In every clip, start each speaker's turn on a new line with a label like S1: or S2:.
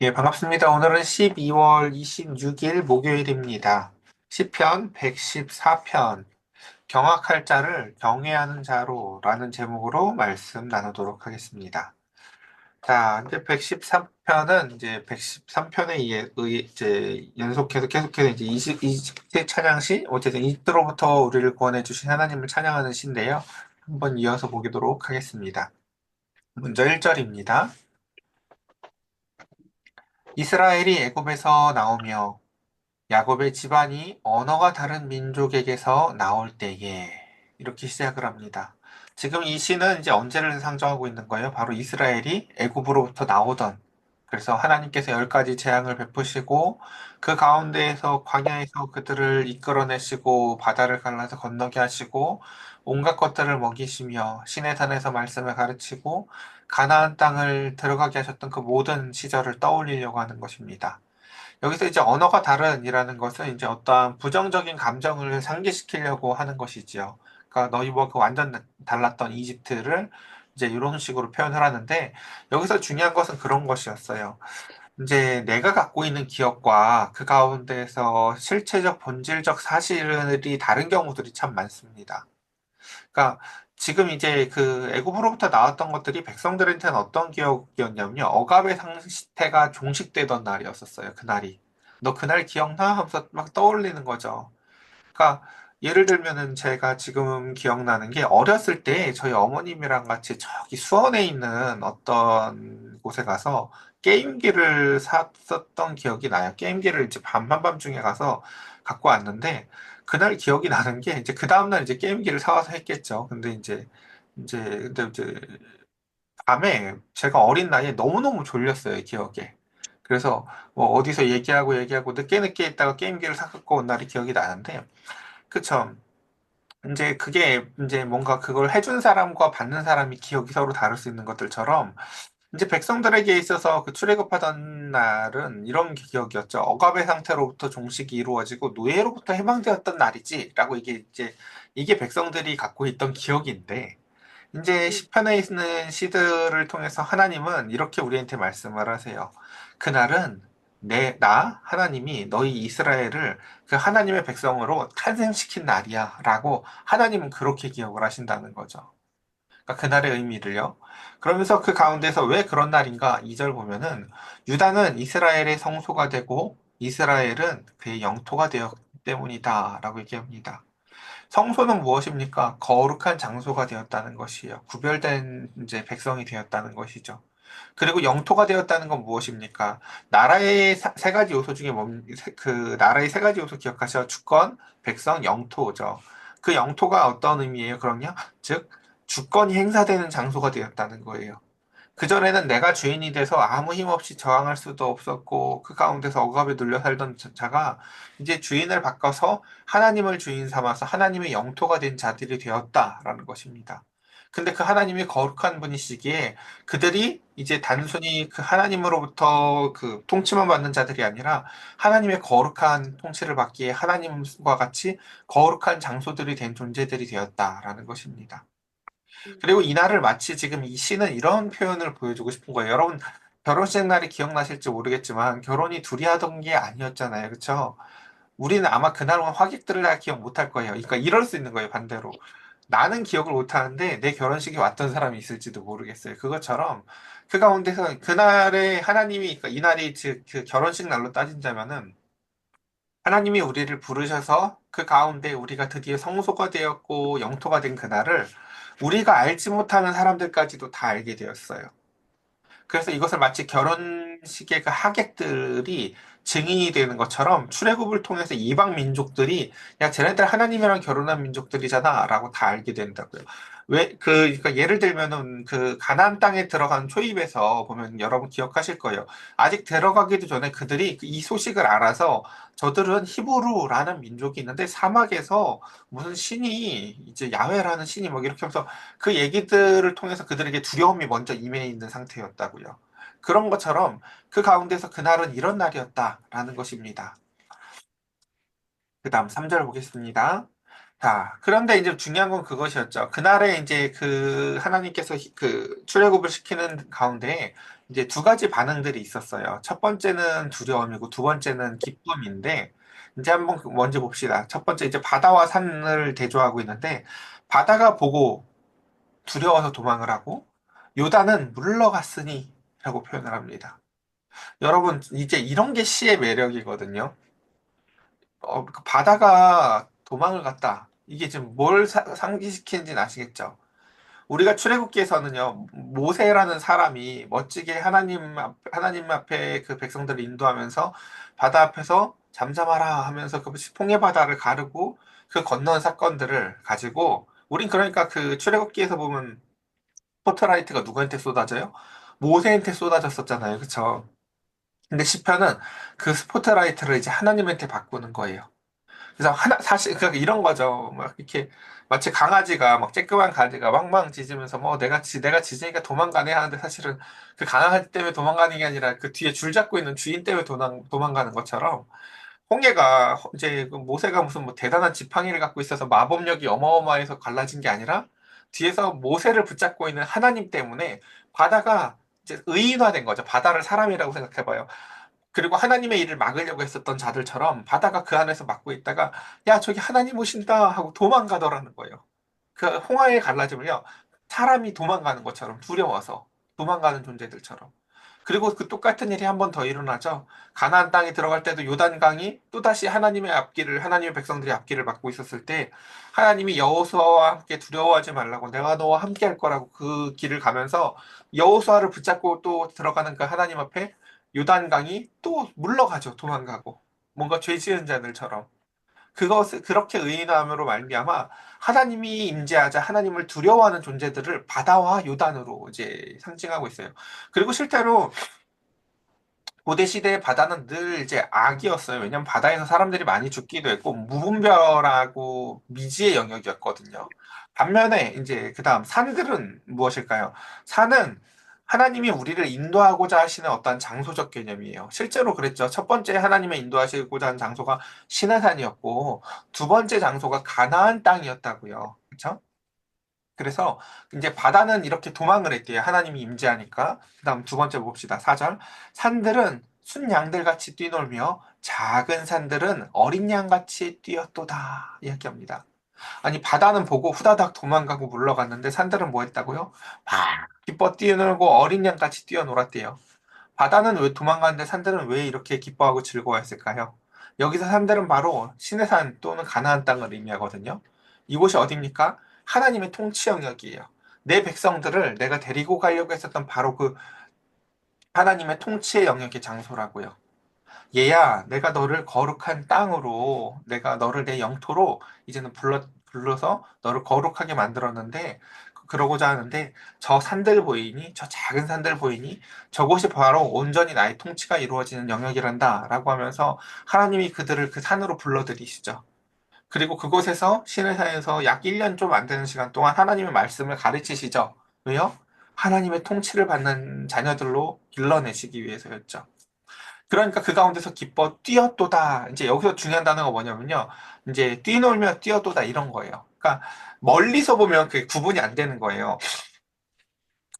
S1: 예, 반갑습니다. 오늘은 12월 26일 목요일입니다. 시편 114편, 경악할 자를 경외하는 자로라는 제목으로 말씀 나누도록 하겠습니다. 자, 이제 113편은 이제 113편에 이제 계속해서 이제 20세 찬양 시, 어쨌든 이때로부터 우리를 구원해 주신 하나님을 찬양하는 시인데요. 한번 이어서 보도록 하겠습니다. 먼저 1절입니다. 이스라엘이 애굽에서 나오며 야곱의 집안이 언어가 다른 민족에게서 나올 때에 이렇게 시작을 합니다. 지금 이 시는 이제 언제를 상정하고 있는 거예요? 바로 이스라엘이 애굽으로부터 나오던 그래서 하나님께서 열 가지 재앙을 베푸시고 그 가운데에서 광야에서 그들을 이끌어내시고 바다를 갈라서 건너게 하시고 온갖 것들을 먹이시며 시내산에서 말씀을 가르치고 가나안 땅을 들어가게 하셨던 그 모든 시절을 떠올리려고 하는 것입니다. 여기서 이제 언어가 다른이라는 것은 이제 어떠한 부정적인 감정을 상기시키려고 하는 것이지요. 그러니까 너희 뭐 그 완전 달랐던 이집트를 이제 이런 식으로 표현을 하는데 여기서 중요한 것은 그런 것이었어요. 이제 내가 갖고 있는 기억과 그 가운데서 실체적 본질적 사실이 다른 경우들이 참 많습니다. 그러니까 지금 이제 그 애굽으로부터 나왔던 것들이 백성들한테는 어떤 기억이었냐면요. 억압의 상태가 종식되던 날이었었어요. 그날이. 너 그날 기억나? 하면서 막 떠올리는 거죠. 그러니까 예를 들면은 제가 지금 기억나는 게 어렸을 때 저희 어머님이랑 같이 저기 수원에 있는 어떤 곳에 가서 게임기를 샀었던 기억이 나요. 게임기를 이제 한밤중에 가서 갖고 왔는데 그날 기억이 나는 게 이제 그 다음날 이제 게임기를 사와서 했겠죠. 근데 이제 밤에 제가 어린 나이에 너무너무 졸렸어요, 기억에. 그래서 뭐 어디서 얘기하고 늦게 있다가 게임기를 사 갖고 온 날이 기억이 나는데 그쵸. 이제 그게 이제 뭔가 그걸 해준 사람과 받는 사람이 기억이 서로 다를 수 있는 것들처럼 이제 백성들에게 있어서 그 출애굽하던 날은 이런 기억이었죠. 억압의 상태로부터 종식이 이루어지고 노예로부터 해방되었던 날이지라고 이게 백성들이 갖고 있던 기억인데 이제 시편에 있는 시들을 통해서 하나님은 이렇게 우리한테 말씀을 하세요. 그날은 나 하나님이 너희 이스라엘을 그 하나님의 백성으로 탄생시킨 날이야 라고 하나님은 그렇게 기억을 하신다는 거죠. 그러니까 그날의 의미를요. 그러면서 그 가운데서 왜 그런 날인가 2절 보면은 유다는 이스라엘의 성소가 되고 이스라엘은 그의 영토가 되었기 때문이다 라고 얘기합니다. 성소는 무엇입니까? 거룩한 장소가 되었다는 것이에요. 구별된 이제 백성이 되었다는 것이죠. 그리고 영토가 되었다는 건 무엇입니까? 나라의 세 가지 요소 중에 그 나라의 세 가지 요소 기억하셔. 주권, 백성, 영토죠. 그 영토가 어떤 의미예요? 그럼요. 즉, 주권이 행사되는 장소가 되었다는 거예요. 그전에는 내가 주인이 돼서 아무 힘 없이 저항할 수도 없었고, 그 가운데서 억압에 눌려 살던 자가 이제 주인을 바꿔서 하나님을 주인 삼아서 하나님의 영토가 된 자들이 되었다라는 것입니다. 근데 그 하나님이 거룩한 분이시기에 그들이 이제 단순히 그 하나님으로부터 그 통치만 받는 자들이 아니라 하나님의 거룩한 통치를 받기에 하나님과 같이 거룩한 장소들이 된 존재들이 되었다라는 것입니다. 그리고 이날을 마치 지금 이 시는 이런 표현을 보여주고 싶은 거예요. 여러분, 결혼식 날이 기억나실지 모르겠지만 결혼이 둘이 하던 게 아니었잖아요. 그쵸? 우리는 아마 그날은 화객들을 다 기억 못할 거예요. 그러니까 이럴 수 있는 거예요. 반대로. 나는 기억을 못하는데 내 결혼식에 왔던 사람이 있을지도 모르겠어요. 그것처럼 그 가운데서 그날에 하나님이, 그러니까 이날이 즉 그 결혼식 날로 따진다면은 하나님이 우리를 부르셔서 그 가운데 우리가 드디어 성소가 되었고 영토가 된 그날을 우리가 알지 못하는 사람들까지도 다 알게 되었어요. 그래서 이것을 마치 결혼식의 그 하객들이 증인이 되는 것처럼 출애굽을 통해서 이방 민족들이 야 쟤네들 하나님이랑 결혼한 민족들이잖아라고 다 알게 된다고요. 그러니까 예를 들면은 그 가나안 땅에 들어간 초입에서 보면 여러분 기억하실 거예요. 아직 들어가기도 전에 그들이 이 소식을 알아서 저들은 히브루라는 민족이 있는데 사막에서 무슨 신이 이제 야훼라는 신이 뭐 이렇게 하면서 그 얘기들을 통해서 그들에게 두려움이 먼저 임해 있는 상태였다고요. 그런 것처럼 그 가운데서 그날은 이런 날이었다라는 것입니다. 그 다음 3절 보겠습니다. 자, 그런데 이제 중요한 건 그것이었죠. 그날에 이제 그 하나님께서 그 출애굽을 시키는 가운데 이제 두 가지 반응들이 있었어요. 첫 번째는 두려움이고 두 번째는 기쁨인데 이제 한번 먼저 봅시다. 첫 번째 이제 바다와 산을 대조하고 있는데 바다가 보고 두려워서 도망을 하고 요단은 물러갔으니 라고 표현을 합니다. 여러분, 이제 이런 게 시의 매력이거든요. 그 바다가 도망을 갔다. 이게 지금 뭘 상기시키는지는 아시겠죠? 우리가 출애굽기에서는요, 모세라는 사람이 멋지게 하나님 앞에 그 백성들을 인도하면서 바다 앞에서 잠잠하라 하면서 그 홍해 바다를 가르고 그 건너는 사건들을 가지고 우린 그러니까 그 출애굽기에서 보면 스포트라이트가 누구한테 쏟아져요? 모세한테 쏟아졌었잖아요. 그쵸? 근데 시편은 그 스포트라이트를 이제 하나님한테 바꾸는 거예요. 그래서 사실 그러니까 이런 거죠. 막 이렇게 마치 강아지가 막 쬐끄만 강아지가 왕왕 짖으면서 뭐 내가 짖으니까 도망가네 하는데 사실은 그 강아지 때문에 도망가는 게 아니라 그 뒤에 줄 잡고 있는 주인 때문에 도망가는 것처럼 홍해가 이제 그 모세가 무슨 뭐 대단한 지팡이를 갖고 있어서 마법력이 어마어마해서 갈라진 게 아니라 뒤에서 모세를 붙잡고 있는 하나님 때문에 바다가 이제 의인화된 거죠. 바다를 사람이라고 생각해봐요. 그리고 하나님의 일을 막으려고 했었던 자들처럼 바다가 그 안에서 막고 있다가 야 저기 하나님 오신다 하고 도망가더라는 거예요. 그 홍해의 갈라짐을요 사람이 도망가는 것처럼 두려워서 도망가는 존재들처럼. 그리고 그 똑같은 일이 한 번 더 일어나죠. 가나안 땅에 들어갈 때도 요단강이 또다시 하나님의 백성들이 앞길을 막고 있었을 때 하나님이 여호수아와 함께 두려워하지 말라고 내가 너와 함께 할 거라고 그 길을 가면서 여호수아를 붙잡고 또 들어가는 그 하나님 앞에 요단강이 또 물러가죠. 도망가고. 뭔가 죄 지은 자들처럼. 그것을 그렇게 의인함으로 말미암아 하나님이 임재하자 하나님을 두려워하는 존재들을 바다와 요단으로 이제 상징하고 있어요. 그리고 실제로 고대 시대의 바다는 늘 이제 악이었어요. 왜냐하면 바다에서 사람들이 많이 죽기도 했고 무분별하고 미지의 영역이었거든요. 반면에 이제 그다음 산들은 무엇일까요? 산은 하나님이 우리를 인도하고자 하시는 어떤 장소적 개념이에요. 실제로 그랬죠. 첫 번째 하나님의 인도하시고자 하는 장소가 시내산이었고 두 번째 장소가 가나안 땅이었다고요. 그렇죠? 그래서 이제 바다는 이렇게 도망을 했대요. 하나님이 임재하니까. 그다음 두 번째 봅시다. 4절. 산들은 순양들 같이 뛰놀며 작은 산들은 어린 양 같이 뛰었도다. 이야기합니다. 아니 바다는 보고 후다닥 도망가고 물러갔는데 산들은 뭐 했다고요? 막 기뻐 뛰어놀고 어린 양 같이 뛰어놀았대요. 바다는 왜 도망가는데 산들은 왜 이렇게 기뻐하고 즐거워했을까요? 여기서 산들은 바로 시내산 또는 가나안 땅을 의미하거든요. 이곳이 어디입니까? 하나님의 통치 영역이에요. 내 백성들을 내가 데리고 가려고 했었던 바로 그 하나님의 통치의 영역의 장소라고요. 얘야, 내가 너를 거룩한 땅으로, 내가 너를 내 영토로 이제는 불러서 너를 거룩하게 만들었는데, 그러고자 하는데, 저 산들 보이니? 저 작은 산들 보이니? 저곳이 바로 온전히 나의 통치가 이루어지는 영역이란다. 라고 하면서 하나님이 그들을 그 산으로 불러들이시죠. 그리고 그곳에서 시내산에서 약 1년 좀 안 되는 시간 동안 하나님의 말씀을 가르치시죠. 왜요? 하나님의 통치를 받는 자녀들로 길러내시기 위해서였죠. 그러니까 그 가운데서 기뻐 뛰어도다. 이제 여기서 중요한 단어가 뭐냐면요. 이제 뛰놀며 뛰어도다 이런 거예요. 그러니까 멀리서 보면 그게 구분이 안 되는 거예요.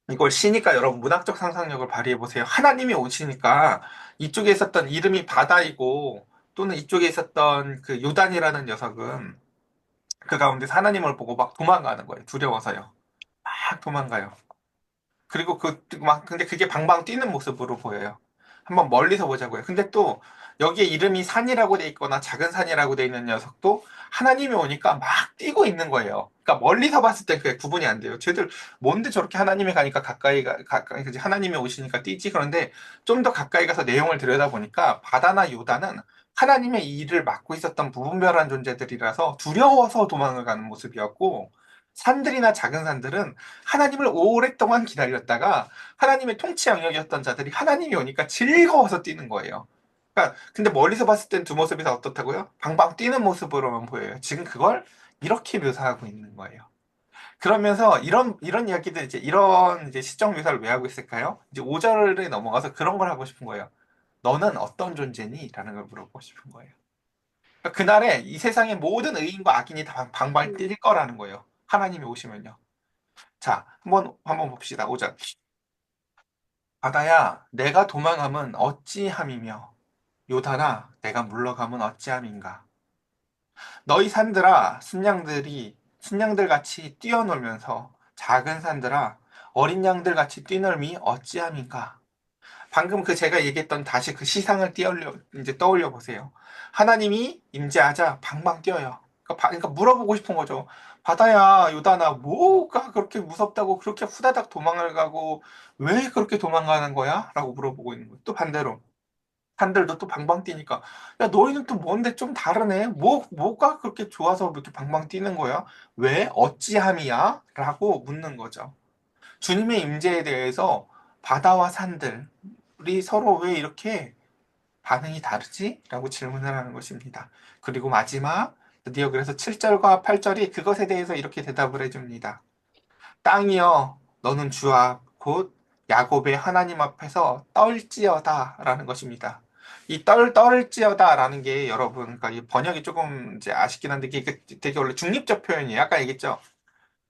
S1: 이걸 시니까 여러분 문학적 상상력을 발휘해 보세요. 하나님이 오시니까 이쪽에 있었던 이름이 바다이고 또는 이쪽에 있었던 그 요단이라는 녀석은 그 가운데서 하나님을 보고 막 도망가는 거예요. 두려워서요. 막 도망가요. 그리고 근데 그게 방방 뛰는 모습으로 보여요. 한번 멀리서 보자고요. 근데 또 여기에 이름이 산이라고 돼 있거나 작은 산이라고 돼 있는 녀석도 하나님이 오니까 막 뛰고 있는 거예요. 그러니까 멀리서 봤을 때 그게 구분이 안 돼요. 쟤들 뭔데 저렇게 하나님이 가니까 가까이 그지 하나님이 오시니까 뛰지. 그런데 좀 더 가까이 가서 내용을 들여다보니까 바다나 요다는 하나님의 이 일을 맡고 있었던 무분별한 존재들이라서 두려워서 도망을 가는 모습이었고 산들이나 작은 산들은 하나님을 오랫동안 기다렸다가 하나님의 통치 영역이었던 자들이 하나님이 오니까 즐거워서 뛰는 거예요. 그러니까 근데 멀리서 봤을 땐 두 모습이 다 어떻다고요? 방방 뛰는 모습으로만 보여요. 지금 그걸 이렇게 묘사하고 있는 거예요. 그러면서 이런 이야기들 이런 이제 시적 묘사를 왜 하고 있을까요? 이제 5절에 넘어가서 그런 걸 하고 싶은 거예요. 너는 어떤 존재니? 라는 걸 물어보고 싶은 거예요. 그날에 이 세상의 모든 의인과 악인이 다 방방이
S2: 음,
S1: 뛸 거라는 거예요. 하나님이 오시면요. 자, 한번 봅시다. 5절. 바다야, 내가 도망함은 어찌함이며, 요단아, 내가 물러감은 어찌함인가. 너희 산들아, 순양들 같이 뛰어놀면서, 작은 산들아, 어린 양들 같이 뛰놀미 어찌함인가. 방금 그 제가 얘기했던 다시 그 시상을 이제 떠올려 보세요. 하나님이 임재하자 방방 뛰어요. 그러니까 물어보고 싶은 거죠. 바다야, 요단아, 뭐가 그렇게 무섭다고 그렇게 후다닥 도망을 가고 왜 그렇게 도망가는 거야? 라고 물어보고 있는 거예요. 또 반대로 산들도 또 방방 뛰니까 야, 너희는 또 뭔데 좀 다르네. 뭐가 그렇게 좋아서 이렇게 방방 뛰는 거야? 왜? 어찌함이야? 라고 묻는 거죠. 주님의 임재에 대해서 바다와 산들이 서로 왜 이렇게 반응이 다르지? 라고 질문을 하는 것입니다. 그리고 마지막, 드디어 그래서 7절과 8절이 그것에 대해서 이렇게 대답을 해줍니다. 땅이여, 너는 주 앞, 곧 야곱의 하나님 앞에서 떨지어다 라는 것입니다. 이 떨을지어다 라는 게 여러분, 그러니까 이 번역이 조금 이제 아쉽긴 한데 이게 되게 원래 중립적 표현이에요. 아까 얘기했죠?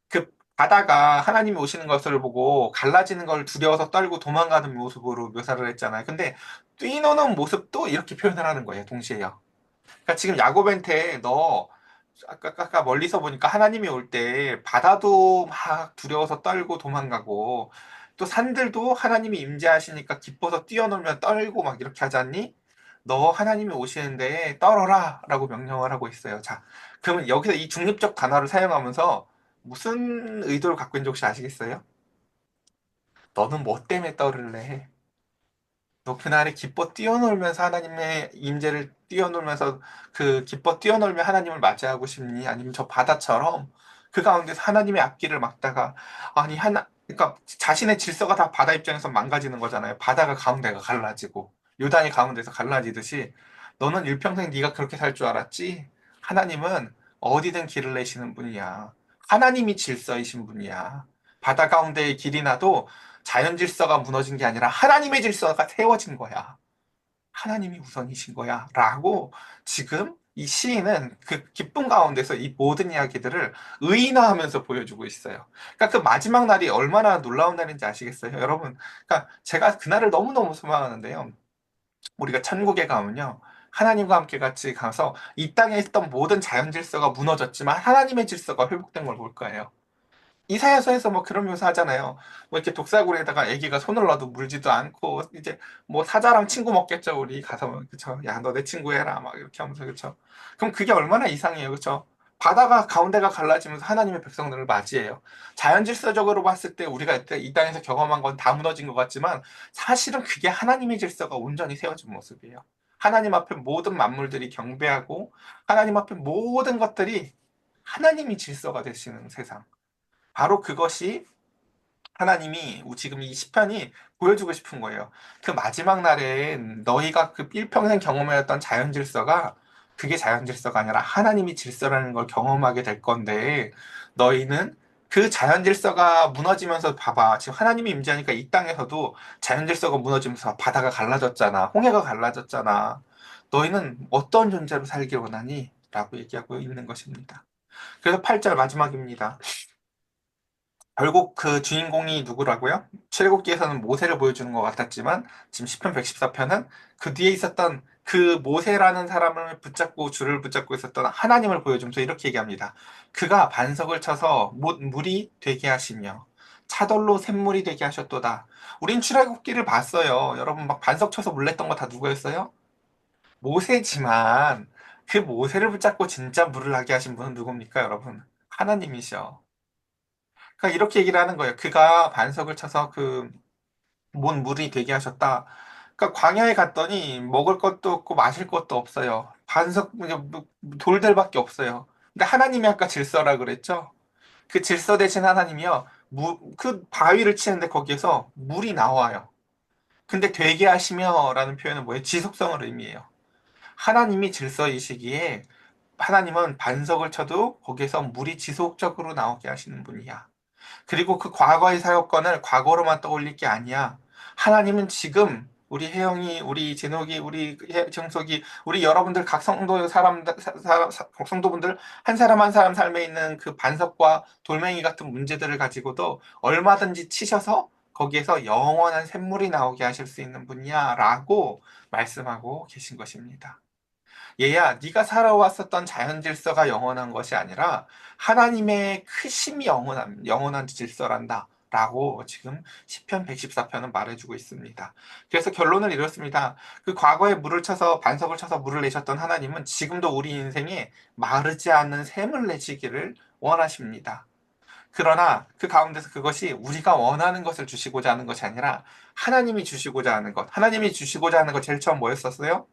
S1: 그 바다가 하나님이 오시는 것을 보고 갈라지는 걸 두려워서 떨고 도망가는 모습으로 묘사를 했잖아요. 근데 뛰노는 모습도 이렇게 표현을 하는 거예요. 동시에요. 그러니까 지금 야곱한테 너 아까 멀리서 보니까 하나님이 올 때 바다도 막 두려워서 떨고 도망가고 또 산들도 하나님이 임재하시니까 기뻐서 뛰어놀면 떨고 막 이렇게 하지 않니? 너 하나님이 오시는데 떨어라 라고 명령을 하고 있어요. 자, 그러면 여기서 이 중립적 단어를 사용하면서 무슨 의도를 갖고 있는지 혹시 아시겠어요? 너는 뭐 때문에 떨을래? 너 그날에 기뻐 뛰어놀면서 하나님의 임재를 뛰어놀면서 그 기뻐 뛰어놀며 하나님을 맞이하고 싶니? 아니면 저 바다처럼 그 가운데서 하나님의 앞길을 막다가 아니 그러니까 자신의 질서가 다 바다 입장에서 망가지는 거잖아요. 바다가 가운데가 갈라지고 요단이 가운데서 갈라지듯이 너는 일평생 네가 그렇게 살 줄 알았지? 하나님은 어디든 길을 내시는 분이야. 하나님이 질서이신 분이야. 바다 가운데에 길이 나도 자연 질서가 무너진 게 아니라 하나님의 질서가 세워진 거야. 하나님이 우선이신 거야. 라고 지금 이 시인은 그 기쁨 가운데서 이 모든 이야기들을 의인화하면서 보여주고 있어요. 그러니까 그 마지막 날이 얼마나 놀라운 날인지 아시겠어요? 여러분, 그러니까 제가 그날을 너무너무 소망하는데요. 우리가 천국에 가면요. 하나님과 함께 같이 가서 이 땅에 있던 모든 자연 질서가 무너졌지만 하나님의 질서가 회복된 걸 볼 거예요. 이사야서에서 뭐 그런 묘사 하잖아요. 뭐 이렇게 독사구리에다가 아기가 손을 놔도 물지도 않고 이제 뭐 사자랑 친구 먹겠죠 우리 가서 그쵸? 야 너 내 친구 해라 막 이렇게 하면서 그쵸? 그럼 그게 얼마나 이상해요 그쵸? 바다가 가운데가 갈라지면서 하나님의 백성들을 맞이해요. 자연 질서적으로 봤을 때 우리가 이 땅에서 경험한 건 다 무너진 것 같지만 사실은 그게 하나님의 질서가 온전히 세워진 모습이에요. 하나님 앞에 모든 만물들이 경배하고 하나님 앞에 모든 것들이 하나님이 질서가 되시는 세상. 바로 그것이 하나님이 지금 이 시편이 보여주고 싶은 거예요. 그 마지막 날엔 너희가 그 일평생 경험해왔던 자연 질서가 그게 자연 질서가 아니라 하나님이 질서라는 걸 경험하게 될 건데 너희는 그 자연 질서가 무너지면서 봐봐. 지금 하나님이 임재하니까 이 땅에서도 자연 질서가 무너지면서 바다가 갈라졌잖아. 홍해가 갈라졌잖아. 너희는 어떤 존재로 살길 원하니? 라고 얘기하고 있는 것입니다. 그래서 8절 마지막입니다. 결국 그 주인공이 누구라고요? 출애굽기에서는 모세를 보여주는 것 같았지만 지금 시편 114편은 그 뒤에 있었던 그 모세라는 사람을 붙잡고 줄을 붙잡고 있었던 하나님을 보여주면서 이렇게 얘기합니다. 그가 반석을 쳐서 물이 되게 하시며 차돌로 샘물이 되게 하셨도다. 우린 출애굽기를 봤어요. 여러분 막 반석 쳐서 물 냈던 거 다 누구였어요? 모세지만 그 모세를 붙잡고 진짜 물을 나게 하신 분은 누굽니까, 여러분? 하나님이셔. 그러니까 이렇게 얘기를 하는 거예요. 그가 반석을 쳐서 그 몬 물이 되게 하셨다. 그러니까 광야에 갔더니 먹을 것도 없고 마실 것도 없어요. 돌들밖에 없어요. 근데 하나님이 아까 질서라 그랬죠? 그 질서 대신 하나님이요. 그 바위를 치는데 거기에서 물이 나와요. 근데 되게 하시며라는 표현은 뭐예요? 지속성을 의미해요. 하나님이 질서이시기에 하나님은 반석을 쳐도 거기에서 물이 지속적으로 나오게 하시는 분이야. 그리고 그 과거의 사역권을 과거로만 떠올릴 게 아니야. 하나님은 지금 우리 혜영이, 우리 진욱이, 우리 정석이, 우리 여러분들 각 성도 성도분들 한 사람 한 사람 삶에 있는 그 반석과 돌멩이 같은 문제들을 가지고도 얼마든지 치셔서 거기에서 영원한 샘물이 나오게 하실 수 있는 분이야라고 말씀하고 계신 것입니다. 얘야, 네가 살아왔었던 자연 질서가 영원한 것이 아니라 하나님의 크심이 영원한 질서란다. 라고 지금 시편 114편은 말해주고 있습니다. 그래서 결론을 이렇습니다. 그 과거에 물을 쳐서 반석을 쳐서 물을 내셨던 하나님은 지금도 우리 인생에 마르지 않는 샘을 내시기를 원하십니다. 그러나 그 가운데서 그것이 우리가 원하는 것을 주시고자 하는 것이 아니라 하나님이 주시고자 하는 것. 하나님이 주시고자 하는 것 제일 처음 뭐였었어요?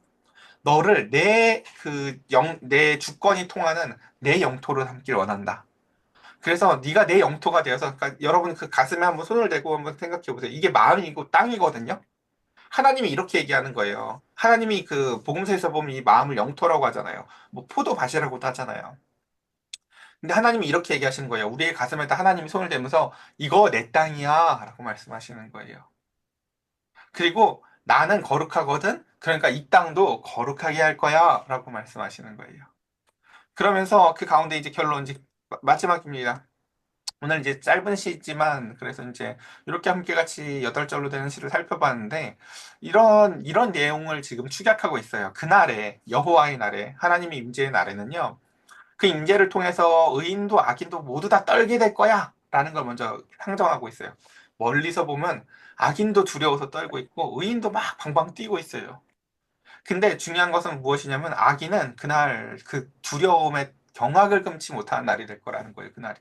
S1: 너를 내 주권이 통하는 내 영토로 삼길 원한다. 그래서 네가 내 영토가 되어서 그러니까 여러분 그 가슴에 한번 손을 대고 한번 생각해 보세요. 이게 마음이고 땅이거든요. 하나님이 이렇게 얘기하는 거예요. 하나님이 그 복음서에서 보면 이 마음을 영토라고 하잖아요. 뭐 포도밭이라고도 하잖아요. 근데 하나님이 이렇게 얘기하시는 거예요. 우리의 가슴에다 하나님이 손을 대면서 이거 내 땅이야 라고 말씀하시는 거예요. 그리고 나는 거룩하거든. 그러니까 이 땅도 거룩하게 할 거야 라고 말씀하시는 거예요. 그러면서 그 가운데 이제 결론 이제 마지막입니다. 오늘 이제 짧은 시지만 그래서 이제 이렇게 함께 같이 8절로 되는 시를 살펴봤는데 이런 내용을 지금 축약하고 있어요. 그날에 여호와의 날에 하나님의 임재의 날에는요. 그 임재를 통해서 의인도 악인도 모두 다 떨게 될 거야 라는 걸 먼저 상정하고 있어요. 멀리서 보면 악인도 두려워서 떨고 있고 의인도 막 방방 뛰고 있어요. 근데 중요한 것은 무엇이냐면 악인은 그날 그 두려움에 경악을 금치 못하는 날이 될 거라는 거예요. 그날이.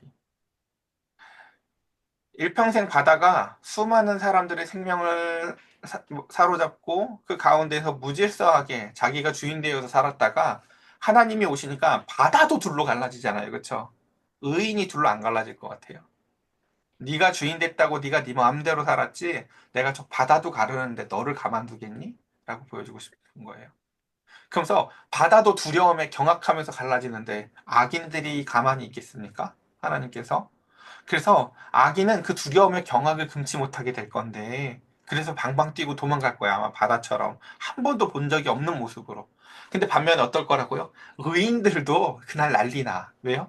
S1: 일평생 바다가 수많은 사람들의 생명을 사로잡고 그 가운데서 무질서하게 자기가 주인 되어서 살았다가 하나님이 오시니까 바다도 둘로 갈라지잖아요. 그렇죠? 의인이 둘로 안 갈라질 것 같아요. 네가 주인 됐다고 네가 네 마음대로 살았지 내가 저 바다도 가르는데 너를 가만두겠니? 라고 보여주고 싶은 거예요. 그러면서 바다도 두려움에 경악하면서 갈라지는데 악인들이 가만히 있겠습니까? 하나님께서. 그래서 악인은 그 두려움에 경악을 금치 못하게 될 건데 그래서 방방 뛰고 도망갈 거야. 아마 바다처럼. 한 번도 본 적이 없는 모습으로. 근데 반면에 어떨 거라고요? 의인들도 그날 난리나. 왜요?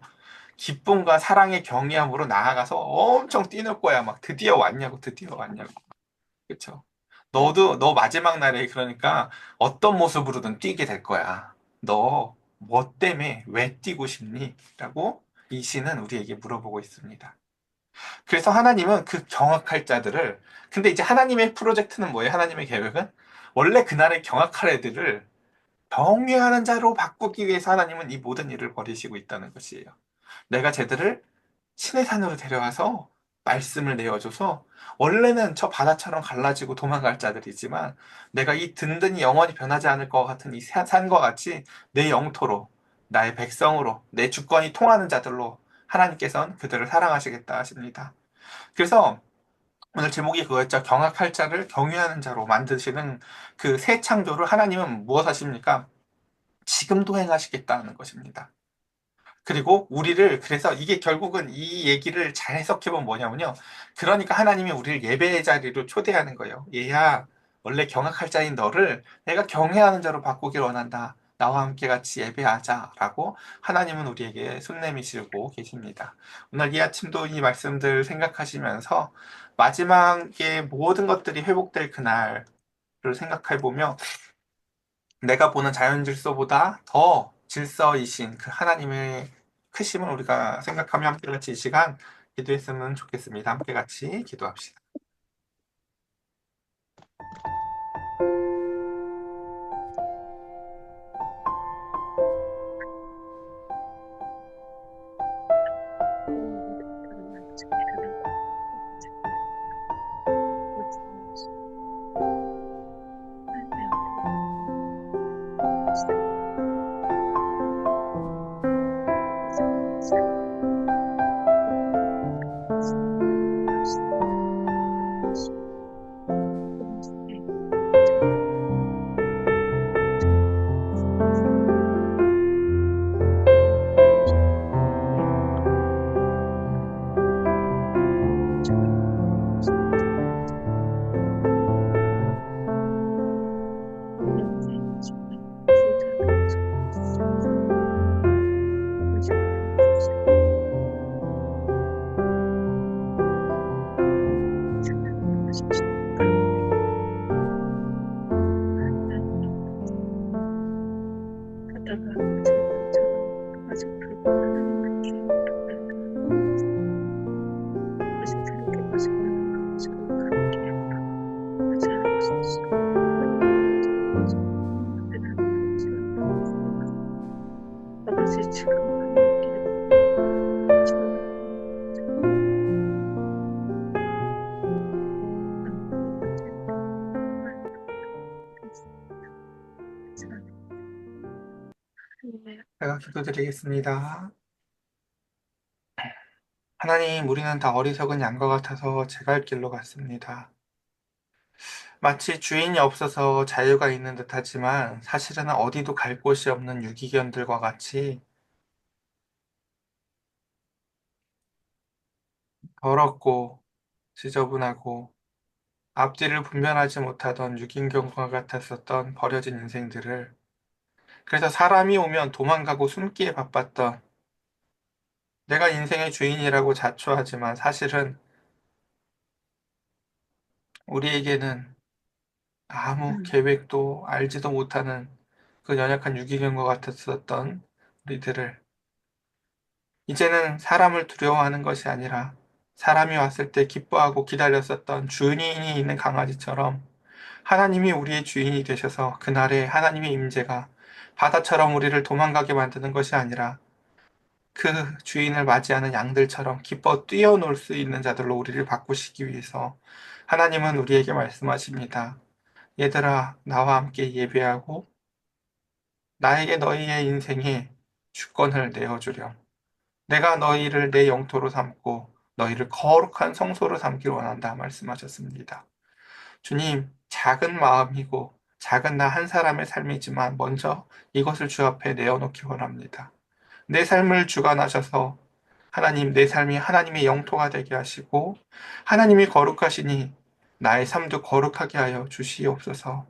S1: 기쁨과 사랑의 경외함으로 나아가서 엄청 뛰는 거야. 막 드디어 왔냐고, 드디어 왔냐고. 그쵸? 너도 너 마지막 날에 그러니까 어떤 모습으로든 뛰게 될 거야. 너 뭐 때문에 왜 뛰고 싶니? 라고 이 시는 우리에게 물어보고 있습니다. 그래서 하나님은 그 경악할 자들을 근데 이제 하나님의 프로젝트는 뭐예요? 하나님의 계획은 원래 그날에 경악할 애들을 경외하는 자로 바꾸기 위해서 하나님은 이 모든 일을 벌이시고 있다는 것이에요. 내가 쟤들을 신의 산으로 데려와서 말씀을 내어줘서 원래는 저 바다처럼 갈라지고 도망갈 자들이지만 내가 이 든든히 영원히 변하지 않을 것 같은 이 산과 같이 내 영토로 나의 백성으로 내 주권이 통하는 자들로 하나님께서는 그들을 사랑하시겠다 하십니다. 그래서 오늘 제목이 그거였죠. 경악할 자를 경외하는 자로 만드시는 그 새 창조를 하나님은 무엇 하십니까? 지금도 행하시겠다는 것입니다. 그리고 우리를 그래서 이게 결국은 이 얘기를 잘 해석해보면 뭐냐면요. 그러니까 하나님이 우리를 예배의 자리로 초대하는 거예요. 얘야, 원래 경악할 자인 너를 내가 경외하는 자로 바꾸길 원한다. 나와 함께 같이 예배하자라고 하나님은 우리에게 손 내미시고 계십니다. 오늘 이 아침도 이 말씀들 생각하시면서 마지막에 모든 것들이 회복될 그날을 생각해보며 내가 보는 자연 질서보다 더 질서이신 그 하나님의 크심을 우리가 생각하며 함께 같이 이 시간 기도했으면 좋겠습니다. 함께 같이 기도합시다. 제가 기도드리겠습니다. 하나님, 우리는 다 어리석은 양과 같아서 제 갈 길로 갔습니다. 마치 주인이 없어서 자유가 있는 듯하지만 사실은 어디도 갈 곳이 없는 유기견들과 같이 더럽고 지저분하고 앞뒤를 분별하지 못하던 유기견과 같았었던 버려진 인생들을, 그래서 사람이 오면 도망가고 숨기에 바빴던, 내가 인생의 주인이라고 자초하지만 사실은 우리에게는 아무 계획도 알지도 못하는 그 연약한 유기견과 같았었던 우리들을, 이제는 사람을 두려워하는 것이 아니라 사람이 왔을 때 기뻐하고 기다렸었던 주인이 있는 강아지처럼 하나님이 우리의 주인이 되셔서 그날에 하나님의 임재가 바다처럼 우리를 도망가게 만드는 것이 아니라 그 주인을 맞이하는 양들처럼 기뻐 뛰어놀 수 있는 자들로 우리를 바꾸시기 위해서 하나님은 우리에게 말씀하십니다. 얘들아, 나와 함께 예배하고 나에게 너희의 인생에 주권을 내어주렴. 내가 너희를 내 영토로 삼고 너희를 거룩한 성소로 삼기를 원한다 말씀하셨습니다. 주님, 작은 마음이고 작은 나 한 사람의 삶이지만 먼저 이것을 주 앞에 내어놓기 원합니다. 내 삶을 주관하셔서 하나님, 내 삶이 하나님의 영토가 되게 하시고 하나님이 거룩하시니 나의 삶도 거룩하게 하여 주시옵소서.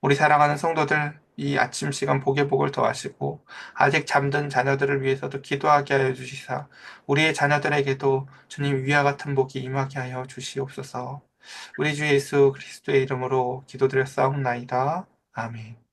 S1: 우리 사랑하는 성도들, 이 아침 시간 복의 복을 더하시고 아직 잠든 자녀들을 위해서도 기도하게 하여 주시사 우리의 자녀들에게도 주님 위와 같은 복이 임하게 하여 주시옵소서. 우리 주 예수 그리스도의 이름으로 기도드렸사옵나이다. 아멘.